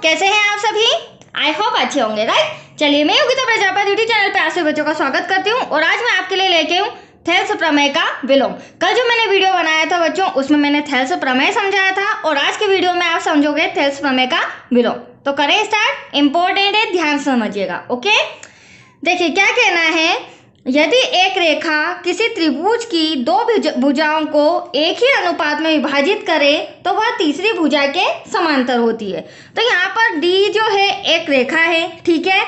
कैसे हैं आप सभी? आई होप अच्छे होंगे, राइट। चलिए, मैं योगिता प्रजापति यूट्यूब चैनल पे आप सभी बच्चों का स्वागत करती हूँ और आज मैं आपके लिए लेके हूँ थेल्स प्रमेय का विलोम। कल जो मैंने वीडियो बनाया था बच्चों, उसमें मैंने थेल्स प्रमेय समझाया था और आज के वीडियो में आप समझोगे थेल्स प्रमेय का विलोम। तो करें स्टार्ट। इंपॉर्टेंट है, ध्यान समझिएगा। ओके, देखिए क्या कहना है। यदि एक रेखा किसी त्रिभुज की दो भुजाओं को एक ही अनुपात में विभाजित करे तो वह तीसरी भुजा के समांतर होती है। तो यहाँ पर डी जो है एक रेखा है, ठीक है।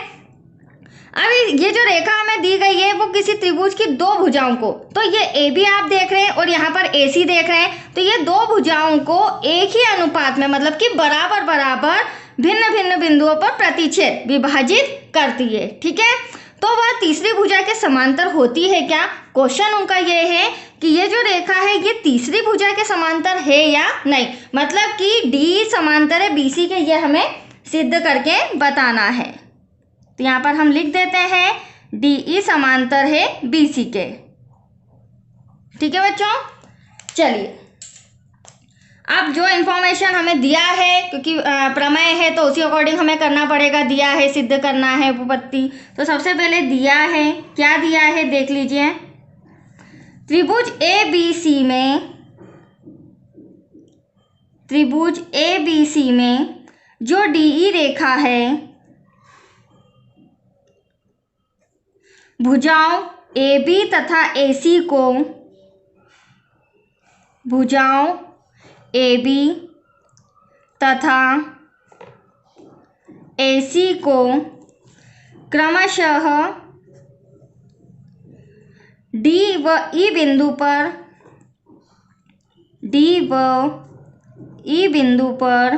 अब ये जो रेखा हमें दी गई है वो किसी त्रिभुज की दो भुजाओं को, तो ये ए बी आप देख रहे हैं और यहाँ पर ए सी देख रहे हैं, तो ये दो भुजाओं को एक ही अनुपात में मतलब कि बराबर बराबर भिन्न भिन्न बिंदुओं पर प्रतिच्छेद विभाजित करती है, ठीक है। तो वह तीसरी भुजा के समांतर होती है क्या? क्वेश्चन उनका ये है कि ये जो रेखा है ये तीसरी भुजा के समांतर है या नहीं, मतलब कि डी समांतर है बीसी के, ये हमें सिद्ध करके बताना है। तो यहाँ पर हम लिख देते हैं डी समांतर है बीसी के, ठीक है बच्चों। चलिए, अब जो इन्फॉर्मेशन हमें दिया है, क्योंकि प्रमेय है तो उसी अकॉर्डिंग हमें करना पड़ेगा। दिया है, सिद्ध करना है उपपत्ति। तो सबसे पहले दिया है, क्या दिया है देख लीजिए। त्रिभुज ए बी सी में जो डीई रेखा है भुजाओं ए बी तथा ए सी को ए बी तथा ए सी को क्रमशः डी व ई बिंदु पर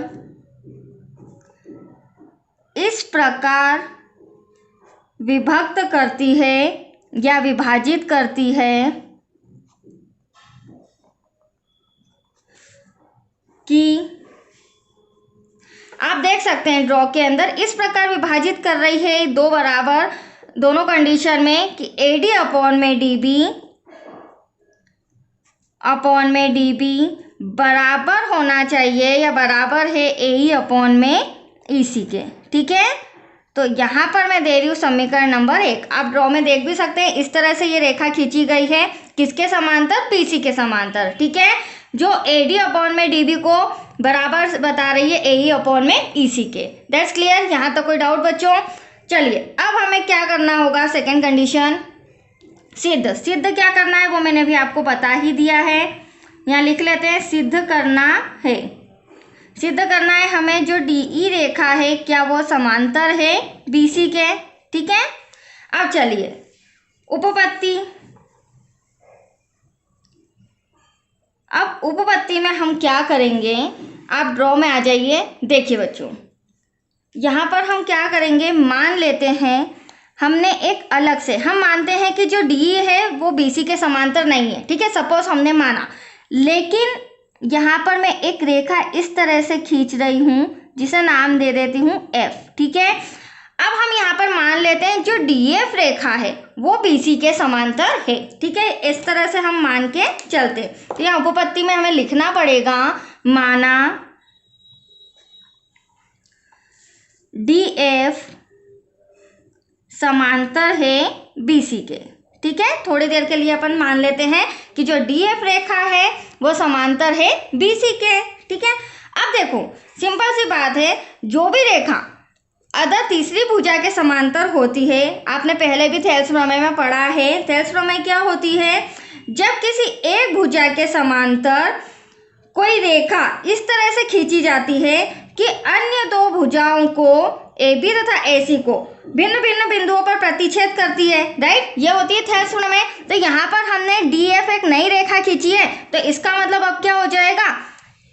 इस प्रकार विभक्त करती है या विभाजित करती है कि आप देख सकते हैं ड्रॉ के अंदर इस प्रकार विभाजित कर रही है दो बराबर दोनों कंडीशन में कि AD अपॉन में DB बराबर होना चाहिए या बराबर है AE अपॉन में EC के, ठीक है। तो यहाँ पर मैं दे रही हूँ समीकरण नंबर 1। आप ड्रॉ में देख भी सकते हैं, इस तरह से ये रेखा खींची गई है किसके समांतर? BC के समांतर, ठीक है। जो AD अपॉन में DB को बराबर बता रही है AE अपॉन में EC के। दैट्स क्लियर, यहाँ तक कोई डाउट बच्चों? चलिए, अब हमें क्या करना होगा? सेकेंड कंडीशन सिद्ध क्या करना है वो मैंने भी आपको बता ही दिया है। यहाँ लिख लेते हैं सिद्ध करना है हमें जो DE रेखा है क्या वो समांतर है BC के, ठीक है। अब चलिए उपपत्ति में हम क्या करेंगे? आप ड्रॉ में आ जाइए। देखिए बच्चों, यहाँ पर हम क्या करेंगे, मान लेते हैं हमने एक अलग से, हम मानते हैं कि जो DE है वो BC के समांतर नहीं है, ठीक है। सपोज हमने माना, लेकिन यहाँ पर मैं एक रेखा इस तरह से खींच रही हूँ जिसे नाम दे देती हूँ F, ठीक है। अब हम यहाँ पर मान लेते हैं जो DF रेखा है वो BC के समांतर है, ठीक है। इस तरह से हम मान के चलते। तो यहाँ उपपत्ति में हमें लिखना पड़ेगा माना DF समांतर है BC के, ठीक है। थोड़ी देर के लिए अपन मान लेते हैं कि जो DF रेखा है वो समांतर है BC के, ठीक है। अब देखो सिंपल सी बात है, जो भी रेखा अदर तीसरी भुजा के समांतर होती है, आपने पहले भी थेल्स प्रमेय में पढ़ा है। थेल्स प्रमेय क्या होती है? जब किसी एक भुजा के समांतर कोई रेखा इस तरह से खींची जाती है कि अन्य दो भुजाओं को AB तथा AC को भिन्न भिन्न बिंदुओं पर प्रतिच्छेद करती है, राइट। ये होती है थेल्स प्रमेय। तो यहाँ पर हमने DF एक नई रेखा खींची है, तो इसका मतलब अब क्या हो जाएगा?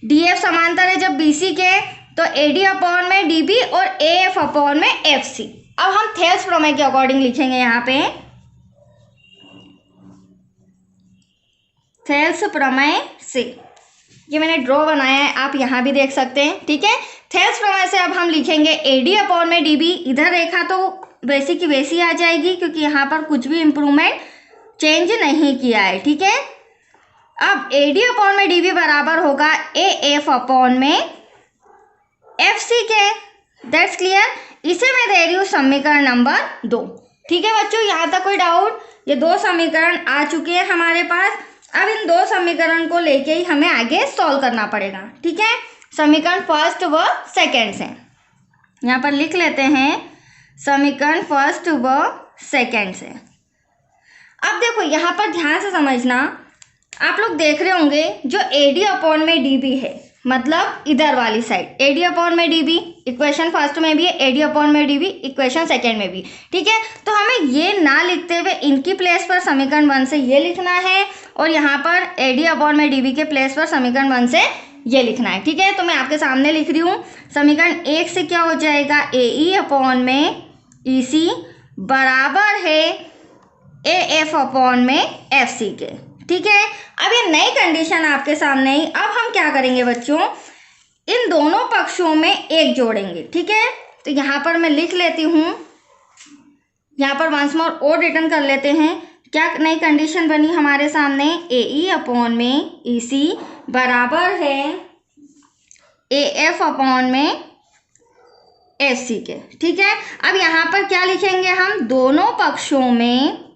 DF समांतर है जब BC के, तो AD अपॉन में DB और AF अपॉन में FC। अब हम थेल्स प्रमेय के अकॉर्डिंग लिखेंगे यहाँ पे थेल्स प्रमेय से। ये मैंने ड्रॉ बनाया है, आप यहाँ भी देख सकते हैं, ठीक है। थेल्स प्रमेय से अब हम लिखेंगे AD अपॉन में DB। इधर रेखा तो वैसी की वैसी आ जाएगी क्योंकि यहाँ पर कुछ भी इम्प्रूवमेंट चेंज नहीं किया है, ठीक है। अब AD अपॉन में DB बराबर होगा AF अपॉन में FC के, दैट्स क्लियर। इसे मैं दे रही हूँ समीकरण नंबर 2। ठीक है बच्चों, यहाँ तक कोई डाउट? ये 2 समीकरण आ चुके हैं हमारे पास। अब इन 2 समीकरण को लेके ही हमें आगे सॉल्व करना पड़ेगा। ठीक है, समीकरण फर्स्ट व सेकेंड से यहाँ पर लिख लेते हैं, समीकरण फर्स्ट व सेकेंड से। अब देखो यहाँ पर ध्यान से समझना, आप लोग देख रहे होंगे जो AD अपॉन में DB है, मतलब इधर वाली साइड AD अपॉन में DB इक्वेशन फर्स्ट में भी है, AD अपॉन में DB इक्वेशन सेकेंड में भी। ठीक है, तो हमें ये ना लिखते हुए इनकी प्लेस पर समीकरण 1 से ये लिखना है, और यहाँ पर AD अपॉन में DB के प्लेस पर समीकरण 1 से ये लिखना है। ठीक है, तो मैं आपके सामने लिख रही हूँ। समीकरण 1 से क्या हो जाएगा, AE अपॉन में EC बराबर है AF अपॉन में FC के। ठीक है, अब ये नई कंडीशन आपके सामने ही। अब हम क्या करेंगे बच्चों, इन दोनों पक्षों में 1 जोड़ेंगे। ठीक है, तो यहाँ पर मैं लिख लेती हूँ, यहाँ पर वंस मोर और रिटर्न कर लेते हैं। क्या नई कंडीशन बनी हमारे सामने, AE अपॉन में EC बराबर है AF अपॉन में FC के। ठीक है, अब यहाँ पर क्या लिखेंगे हम, दोनों पक्षों में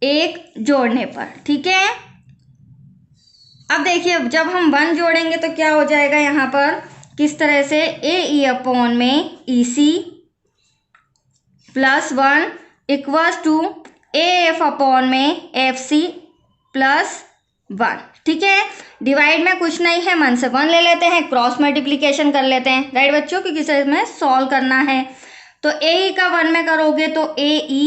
1 जोड़ने पर। ठीक है, अब देखिए जब हम 1 जोड़ेंगे तो क्या हो जाएगा, यहाँ पर किस तरह से, AE अपॉन में EC plus 1 equals to AF upon में FC प्लस 1। ठीक है, डिवाइड में कुछ नहीं है, 1 से 1 ले लेते हैं, क्रॉस मल्टीप्लिकेशन कर लेते हैं। राइट बच्चों, क्योंकि इसे में सॉल्व करना है। तो AE का 1 में करोगे तो AE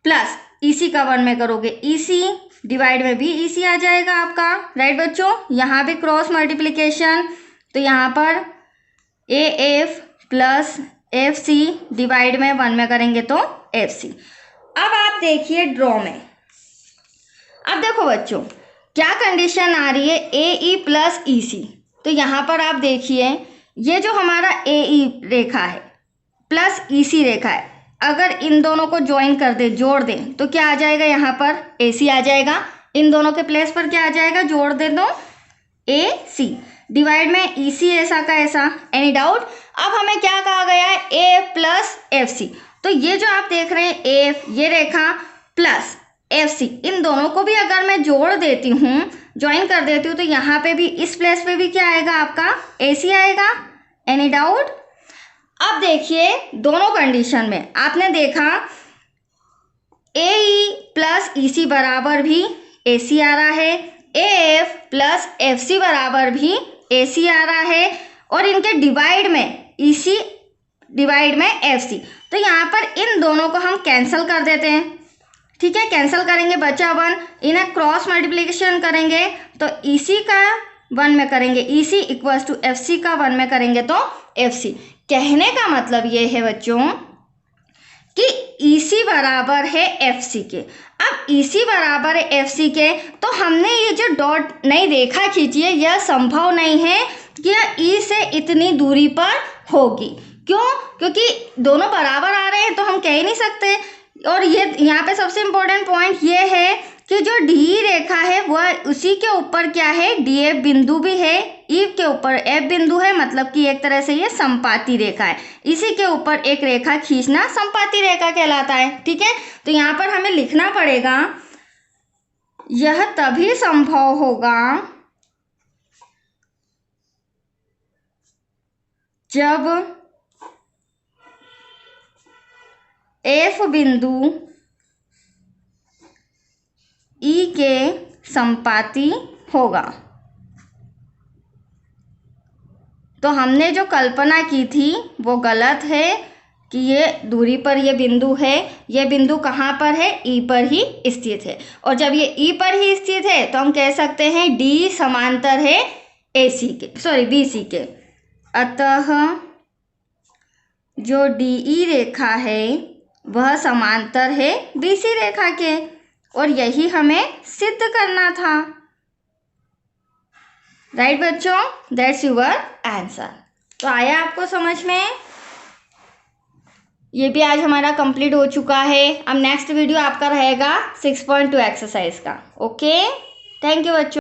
प्लस EC का 1 में करोगे EC, डिवाइड में भी EC आ जाएगा आपका। राइट बच्चों, यहाँ भी क्रॉस मल्टीप्लिकेशन, तो यहाँ पर AF प्लस FC डिवाइड में 1 में करेंगे तो FC। अब आप देखिए ड्रॉ में, अब देखो बच्चों क्या कंडीशन आ रही है, AE प्लस EC। तो यहाँ पर आप देखिए ये जो हमारा AE रेखा है प्लस EC रेखा है, अगर इन दोनों को ज्वाइन कर दे, जोड़ दें, तो क्या आ जाएगा, यहाँ पर AC आ जाएगा। इन दोनों के प्लेस पर क्या आ जाएगा, जोड़ दे दो AC, डिवाइड में EC ऐसा का ऐसा। Any doubt? अब हमें क्या कहा गया है, AF प्लस FC। तो ये जो आप देख रहे हैं AF, ये रेखा प्लस FC, इन दोनों को भी अगर मैं जोड़ देती हूँ, ज्वाइन कर देती हूँ, तो यहाँ पे भी इस प्लेस पे भी क्या आएगा आपका, AC आएगा। Any doubt? अब देखिए दोनों कंडीशन में आपने देखा AE प्लस EC बराबर भी AC आ रहा है, AF प्लस FC बराबर भी AC आ रहा है, और इनके डिवाइड में EC डिवाइड में FC। तो यहाँ पर इन दोनों को हम कैंसिल कर देते हैं। ठीक है, कैंसिल करेंगे, बचा 1, इन्हें क्रॉस मल्टीप्लिकेशन करेंगे तो EC का 1 में करेंगे EC इक्वल्स टू FC का 1 में करेंगे तो FC। कहने का मतलब ये है बच्चों कि EC बराबर है FC के। अब EC बराबर है FC के, तो हमने ये जो डॉट नई रेखा खींची है, यह संभव नहीं है कि यह E से इतनी दूरी पर होगी। क्यों? क्योंकि दोनों बराबर आ रहे हैं, तो हम कह ही नहीं सकते। और ये यहाँ पे सबसे इम्पोर्टेंट पॉइंट ये है कि जो D रेखा है वह उसी के ऊपर क्या है, DF बिंदु भी है, E के ऊपर F बिंदु है, मतलब कि एक तरह से ये संपाती रेखा है। इसी के ऊपर एक रेखा खींचना संपाती रेखा कहलाता है। ठीक है, तो यहाँ पर हमें लिखना पड़ेगा, यह तभी संभव होगा जब F बिंदु E के संपाती होगा। तो हमने जो कल्पना की थी वो गलत है कि ये दूरी पर ये बिंदु है, ये बिंदु कहाँ पर है, E पर ही स्थित है। और जब ये E पर ही स्थित है तो हम कह सकते हैं D समांतर है AC के, सॉरी BC के। अतः जो DE रेखा है वह समांतर है BC रेखा के, और यही हमें सिद्ध करना था। राइट बच्चों, दैट्स योर आंसर। तो आया आपको समझ में? ये भी आज हमारा कंप्लीट हो चुका है। अब नेक्स्ट वीडियो आपका रहेगा 6.2 एक्सरसाइज का। ओके, थैंक यू बच्चों।